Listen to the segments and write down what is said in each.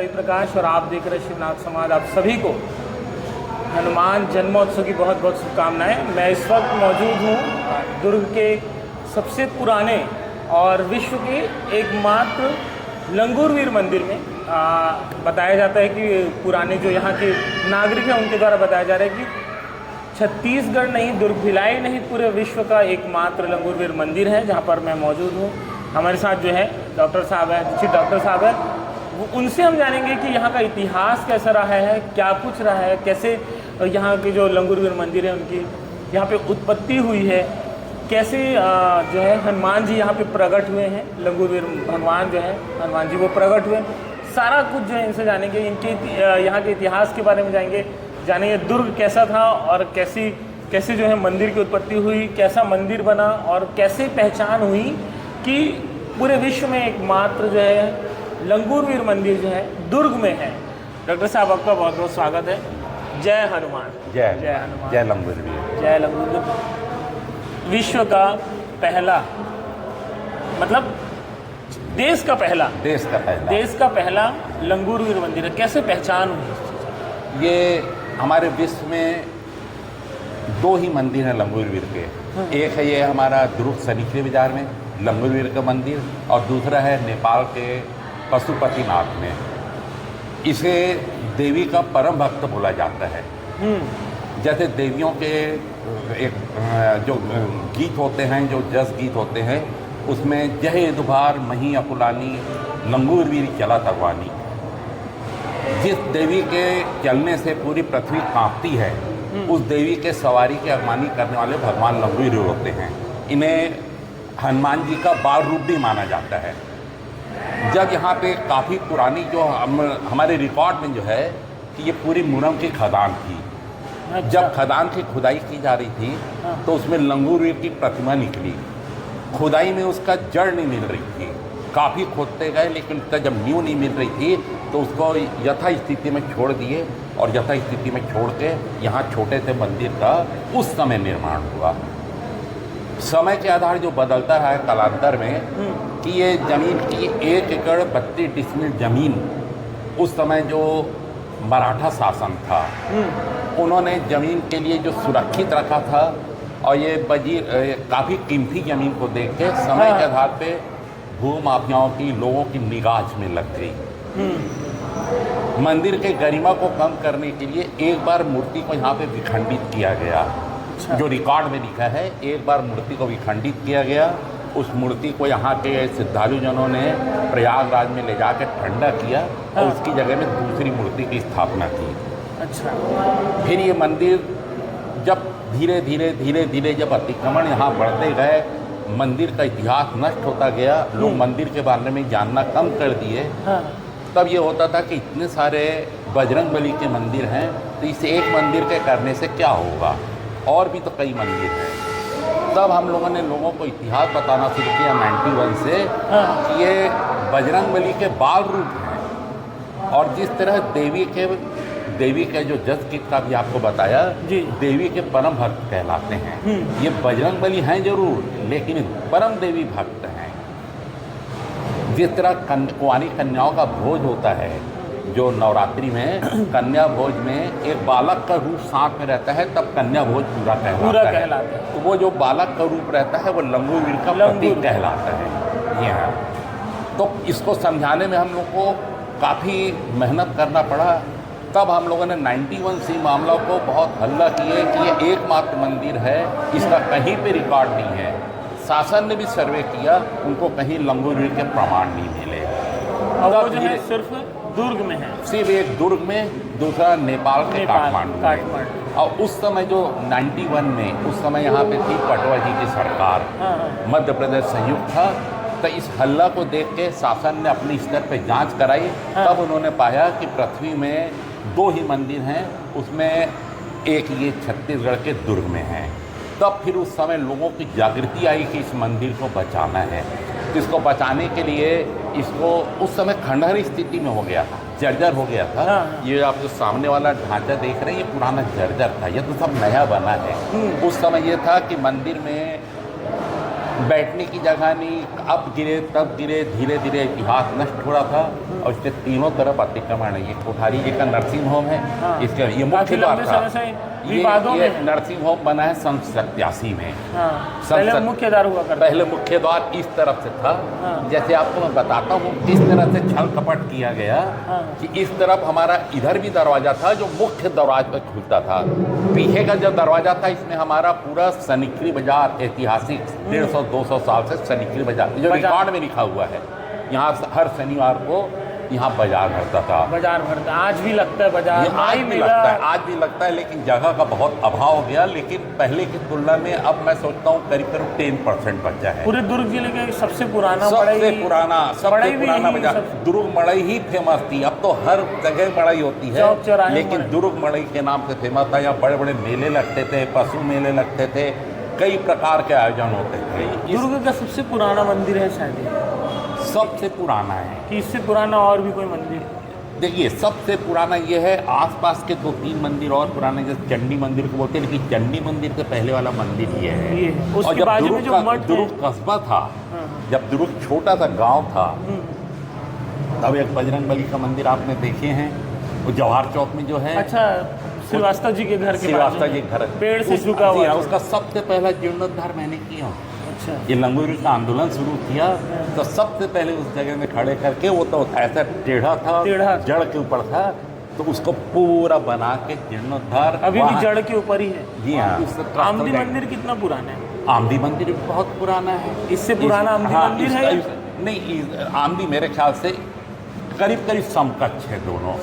रविप्रकाश और आप देख रहे शिवनाथ समाज। आप सभी को हनुमान जन्मोत्सव की बहुत बहुत शुभकामनाएं। मैं इस वक्त मौजूद हूँ दुर्ग के सबसे पुराने और विश्व के एकमात्र लंगूरवीर मंदिर में। बताया जाता है कि पुराने जो यहाँ के नागरिक हैं उनके द्वारा बताया जा रहा है कि छत्तीसगढ़ नहीं, दुर्ग भिलाई नहीं, पूरे विश्व का एकमात्र लंगूरवीर मंदिर है, जहाँ पर मैं मौजूद हूँ। हमारे साथ जो है डॉक्टर साहब हैं, दीक्षित डॉक्टर साहब हैं। उनसे हम जानेंगे कि यहाँ का इतिहास कैसा रहा है, क्या कुछ रहा है, कैसे यहाँ के जो लंगूरवीर मंदिर है उनकी यहाँ पे उत्पत्ति हुई है, कैसे जो है हनुमान जी यहाँ पे प्रकट हुए हैं। लंगूरवीर भगवान जो है हनुमान जी वो प्रकट हुए, सारा कुछ जो है इनसे जानेंगे। इनके यहाँ के इतिहास के बारे में जानेंगे दुर्ग कैसा था और कैसे जो है मंदिर की उत्पत्ति हुई, कैसा मंदिर बना और कैसे पहचान हुई कि पूरे विश्व में एकमात्र जो है लंगूरवीर मंदिर जो है दुर्ग में है। डॉक्टर साहब आपका बहुत बहुत स्वागत है। जय हनुमान। जय हनुमान। जय लंगूरवीर। जय लंगूरवीर। विश्व का पहला, मतलब देश का पहला लंगूरवीर मंदिर है। कैसे पहचान हुई? ये हमारे विश्व में दो ही मंदिर हैं लंगूरवीर के। एक है ये हमारा दुर्ग सरीखे बाजार में लंगूरवीर का मंदिर, और दूसरा है नेपाल के पशुपतिनाथ में। इसे देवी का परम भक्त बोला जाता है। जैसे देवियों के एक जो गीत होते हैं, जो जस गीत होते हैं, उसमें जय दुभार मही अकुलानी लंगूरवीर चला तरवानी। जिस देवी के चलने से पूरी पृथ्वी कांपती है, उस देवी के सवारी के अगवानी करने वाले भगवान लंगूरवीर होते हैं। इन्हें हनुमान जी का बाल रूप भी माना जाता है। जब यहाँ पे काफ़ी पुरानी जो हमारे रिकॉर्ड में जो है कि ये पूरी मुरम की खदान थी। अच्छा। जब खदान की खुदाई की जा रही थी तो उसमें लंगूरवीर की प्रतिमा निकली। खुदाई में उसका जड़ नहीं मिल रही थी, काफ़ी खोदते गए, लेकिन उसका जब नींव नहीं मिल रही थी तो उसको यथा स्थिति में छोड़ दिए, और यथा स्थिति में छोड़ के यहाँ छोटे से मंदिर का उस समय निर्माण हुआ। समय के आधार जो बदलता है कालांतर में कि ये ज़मीन की 1 एकड़ 32 डिसमिल ज़मीन उस समय जो मराठा शासन था उन्होंने ज़मीन के लिए जो सुरक्षित रखा था, और ये काफ़ी कीमती ज़मीन को देख के समय के आधार पे भूमाफियाओं की लोगों की निगाह में लग गई। मंदिर के गरिमा को कम करने के लिए एक बार मूर्ति को यहाँ पे विखंडित किया गया। जो रिकॉर्ड में लिखा है, एक बार मूर्ति को विखंडित किया गया। उस मूर्ति को यहाँ के श्रद्धालुजनों ने प्रयागराज में ले जाकर ठंडा किया और उसकी जगह में दूसरी मूर्ति की स्थापना की। अच्छा। फिर ये मंदिर जब धीरे धीरे जब अतिक्रमण यहाँ बढ़ते गए, मंदिर का इतिहास नष्ट होता गया, लोग मंदिर के बारे में जानना कम कर दिए। तब ये होता था कि इतने सारे बजरंगबली के मंदिर हैं, तो इस एक मंदिर के करने से क्या होगा, और भी तो कई मंदिर हैं। तब हम लोगों ने लोगों को इतिहास बताना शुरू किया 91 से कि ये बजरंगबली के बाल रूप हैं। और जिस तरह देवी के जो जस गीत का भी आपको बताया, देवी के परम भक्त कहलाते हैं। ये बजरंगबली हैं जरूर, लेकिन परम देवी भक्त हैं। जिस तरह कुंवारी कन्याओं का भोज होता है, जो नवरात्रि में कन्या भोज में एक बालक का रूप साथ में रहता है, तब कन्या भोज पूरा कहलाता है। तो वो जो बालक का रूप रहता है वो लंगूरवीर का प्रतीक कहलाता है। ये है। तो इसको समझाने में हम लोग को काफ़ी मेहनत करना पड़ा। तब हम लोगों ने 91 से मामला को बहुत हल्ला किए कि ये एकमात्र मंदिर है, इसका कहीं पे रिकॉर्ड नहीं है। शासन ने भी सर्वे किया, उनको कहीं लंगूरवीर के प्रमाण नहीं मिले। और वो जो है सिर्फ दुर्ग में है, सिर्फ एक दुर्ग में, दूसरा नेपाल के काठमांडू में। और उस समय जो 91 में उस समय यहाँ पे थी पटवा जी की सरकार, मध्य प्रदेश संयुक्त था। तो इस हल्ला को देख के शासन ने अपने स्तर पे जांच कराई। तब उन्होंने पाया कि पृथ्वी में 2 ही मंदिर हैं, उसमें एक ये छत्तीसगढ़ के दुर्ग में है। तब फिर उस समय लोगों की जागृति आई कि इस मंदिर को बचाना है। तो इसको बचाने के लिए इसको उस समय खंडहर स्थिति में हो गया था, जर्जर हो गया था। ये आप जो सामने वाला ढांचा देख रहे हैं, ये पुराना जर्जर था, ये तो सब नया बना है। उस समय ये था कि मंदिर में बैठने की जगह नहीं, अब गिरे तब गिरे, धीरे धीरे इतिहास नष्ट हो रहा था। और उसके तीनों तरफ अतिक्रमण है। ये कोठारी जी का नर्सिंग होम है। हाँ। इसके ये काफी मुख्य द्वार लंबे था। समय से विवादों ये में। नर्सिंग होम बना है सन 87 में। हाँ, पहले मुख्य द्वार हुआ करता। पहले मुख्य द्वार इस तरफ से था। हाँ। जैसे आपको मैं बताता हूँ किस तरह से छल कपट किया गया। हाँ। कि इस तरफ हमारा इधर भी दरवाजा था जो मुख्य दरवाजे पर खुलता था। पीछे का जो दरवाजा था इसमें हमारा पूरा सनिकरी बाजार ऐतिहासिक 150-200 साल से सनिकरी बाजार जो रिकॉर्ड में लिखा हुआ है। यहाँ हर शनिवार को यहाँ बाजार भरता था। बाजार भरता, आज भी लगता है बाजार। आज भी लगता है, आज भी लगता है, लेकिन जगह का बहुत अभाव हो गया। लेकिन पहले की तुलना में अब मैं सोचता हूँ करीब 10% बचा है। पूरे दुर्ग जिले का सबसे पुराना सबसे पुराना बाजार सब... दुर्ग मड़ई ही फेमस थी। अब तो हर जगह मड़ई होती है, चौक चौराहे लेकिन दुर्ग मड़ई के नाम से फेमस था। यहाँ बड़े बड़े मेले लगते थे, पशु मेले लगते थे, कई प्रकार के आयोजन होते थे। दुर्ग का सबसे पुराना मंदिर है शायद, सबसे पुराना है कि इससे पुराना और भी कोई मंदिर? देखिए, सबसे पुराना ये है। आसपास के 2-3 मंदिर और पुराने, जैसे चंडी मंदिर को बोलते हैं, लेकिन चंडी मंदिर से पहले वाला मंदिर ये है। उसके और जब बाजू में जो मठ दुर्ग कस्बा था, जब दुर्ग छोटा सा गांव था, तब एक बजरंगबली का मंदिर आपने देखे हैं, वो जवाहर चौक में जो है। अच्छा, श्रीवास्तव जी के घर के श्रीवास्तव जी घर पेड़ से झुका हुआ, उसका सबसे पहला जीर्णोद्धार मैंने किया। अच्छा, ये लंगूर का आंदोलन शुरू किया तो सबसे पहले उस जगह में खड़े करके, वो तो ऐसा टेढ़ा था, जड़ के ऊपर था, तो उसको पूरा बना के जीर्णोद्धार। अभी भी जड़ के ऊपर ही है। जी हाँ। आमदी मंदिर कितना पुराना है? आमदी मंदिर बहुत पुराना है। इससे पुराना आमदी मंदिर है? नहीं, आमदी मेरे ख्याल से करीब समकक्ष है, दोनों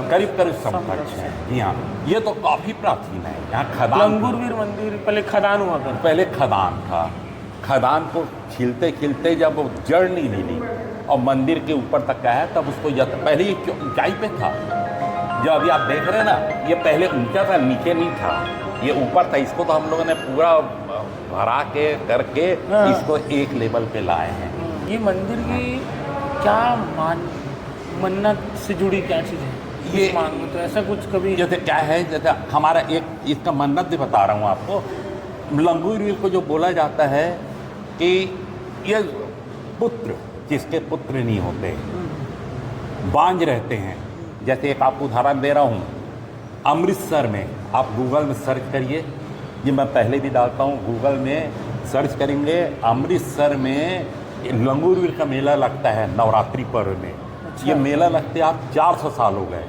करीब समकक्ष है। जी हाँ, ये तो काफी प्राचीन है। यहाँ खदान, लंगूरवीर मंदिर पहले खदान हुआ था। पहले खदान था। खदान को खिलते खिलते जब वो जड़ नहीं मिली और मंदिर के ऊपर तक गया, तब उसको पहले ये ऊंचाई पे था। जो अभी आप देख रहे हैं ना, ये पहले ऊंचा था, नीचे नहीं था, ये ऊपर था। इसको तो हम लोगों ने पूरा भरा के करके इसको एक लेवल पे लाए हैं। ये मंदिर की क्या मन्नत से जुड़ी क्या चीज़ है? ये मांगो तो ऐसा कुछ कभी, जैसे क्या है, जैसे हमारा एक इसका मन्नत भी बता रहा हूँ आपको। लंगूरवीर को जो बोला जाता है कि ये पुत्र जिसके पुत्र नहीं होते, बांझ रहते हैं। जैसे एक आपको उदाहरण दे रहा हूँ, अमृतसर में आप गूगल में सर्च करिए, ये मैं पहले भी डालता हूँ, गूगल में सर्च करेंगे, अमृतसर में लंगूरवीर का मेला लगता है नवरात्रि पर्व में। अच्छा। ये मेला लगते आप 400 साल हो गए।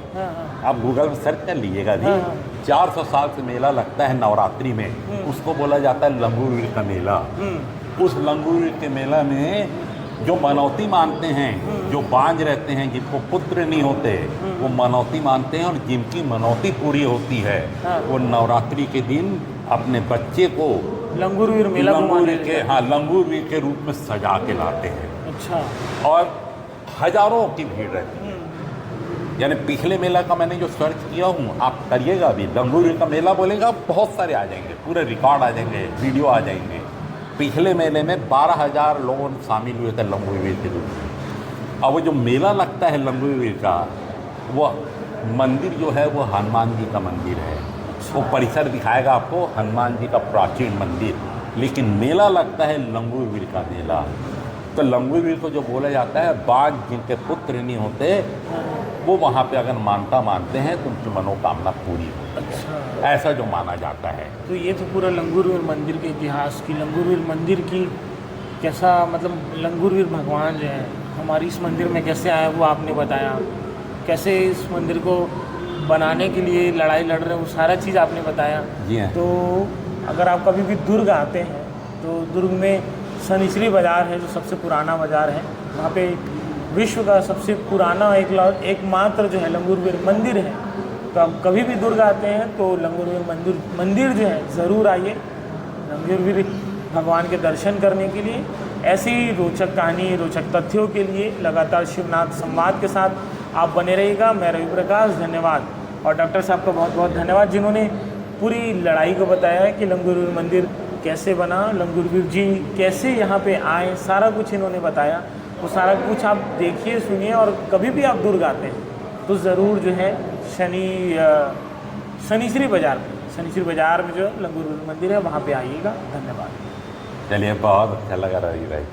आप गूगल में सर्च कर लीजिएगा भी। 400 साल से मेला लगता है नवरात्रि में, उसको बोला जाता है लंगूरवीर का मेला। उस लंगूरवीर के मेला में जो मनौती मानते हैं, जो बांझ रहते हैं, जिनको पुत्र नहीं होते, वो मनौती मानते हैं, और जिनकी मनौती पूरी होती है, वो नवरात्रि के दिन अपने बच्चे को लंगूरवीर मेला लंगूरवीर के रूप में सजा के लाते हैं। अच्छा। और हजारों की भीड़ रहती है। यानी पिछले मेला का मैंने जो सर्च किया हूँ, आप करिएगा अभी, लंगूरवीर का मेला बोलेगा, बहुत सारे आ जाएंगे, पूरे रिकॉर्ड आ जाएंगे, वीडियो आ जाएंगे। पिछले मेले में 12,000 लोग शामिल हुए थे लंगूरवीर के रूप में। अब वो जो मेला लगता है लंगूरवीर का, वो मंदिर जो है वो हनुमान जी का मंदिर है। वो परिसर दिखाएगा आपको, हनुमान जी का प्राचीन मंदिर, लेकिन मेला लगता है लंगूरवीर का मेला। तो लंगूरवीर को जो बोला जाता है, बाघ जिनके पुत्र नहीं होते, वो वहाँ पे अगर मानता मानते हैं तो उनकी मनोकामना पूरी होती है। अच्छा। ऐसा जो माना जाता है। तो ये तो पूरा लंगूरवीर मंदिर के इतिहास की, लंगूरवीर मंदिर की कैसा, मतलब लंगूरवीर भगवान जो है हमारी इस मंदिर में कैसे आए, वो आपने बताया। कैसे इस मंदिर को बनाने के लिए लड़ाई लड़ रहे हैं, वो सारा चीज़ आपने बताया। जी हाँ। तो अगर आप कभी भी दुर्ग आते हैं तो दुर्ग में शनिश्री बाज़ार है, जो सबसे पुराना बाज़ार है। वहाँ पे विश्व का सबसे पुराना एकमात्र जो है लंगूरवीर मंदिर है। तो आप कभी भी दुर्ग आते हैं तो लंगूरवीर मंदिर जो है ज़रूर आइए, लंगूरवीर भगवान के दर्शन करने के लिए। ऐसी रोचक कहानी, रोचक तथ्यों के लिए लगातार शिवनाथ संवाद के साथ आप बने रहिएगा। मैं रवि प्रकाश, धन्यवाद। और डॉक्टर साहब का बहुत बहुत धन्यवाद, जिन्होंने पूरी लड़ाई को बताया है कि लंगूरवीर मंदिर कैसे बना, लंगूरवीर जी कैसे यहाँ पे आए, सारा कुछ इन्होंने बताया। वो सारा कुछ आप देखिए, सुनिए, और कभी भी आप दुर्ग आते हैं तो ज़रूर जो है शनिश्री बाज़ार में जो लंगूरवीर मंदिर है, वहाँ पे आइएगा। धन्यवाद। चलिए, बहुत अच्छा लगा रवि भाई।